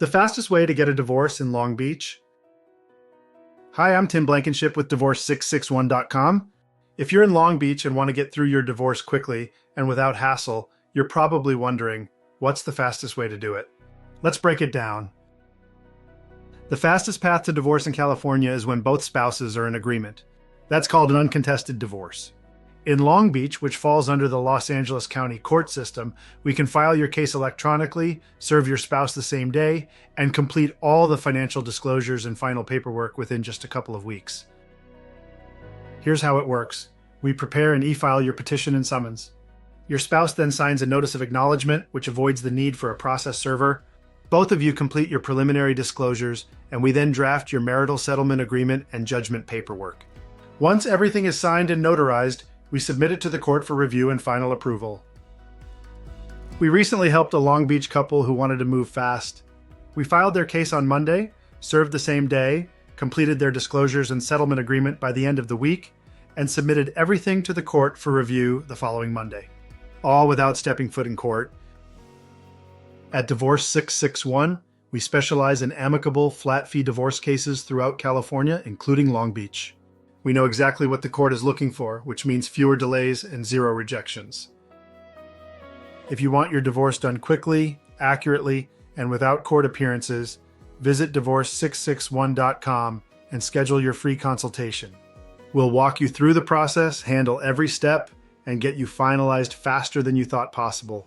The fastest way to get a divorce in Long Beach? Hi, I'm Tim Blankenship with divorce661.com. If you're in Long Beach and want to get through your divorce quickly and without hassle, you're probably wondering, what's the fastest way to do it? Let's break it down. The fastest path to divorce in California is when both spouses are in agreement. That's called an uncontested divorce. In Long Beach, which falls under the Los Angeles County court system, we can file your case electronically, serve your spouse the same day, and complete all the financial disclosures and final paperwork within just a couple of weeks. Here's how it works. We prepare and e-file your petition and summons. Your spouse then signs a notice of acknowledgement, which avoids the need for a process server. Both of you complete your preliminary disclosures, and we then draft your marital settlement agreement and judgment paperwork. Once everything is signed and notarized, we submit it to the court for review and final approval. We recently helped a Long Beach couple who wanted to move fast. We filed their case on Monday, served the same day, completed their disclosures and settlement agreement by the end of the week, and submitted everything to the court for review the following Monday, all without stepping foot in court. At Divorce 661, we specialize in amicable, flat-fee divorce cases throughout California, including Long Beach. We know exactly what the court is looking for, which means fewer delays and zero rejections. If you want your divorce done quickly, accurately, and without court appearances, visit divorce661.com and schedule your free consultation. We'll walk you through the process, handle every step, and get you finalized faster than you thought possible.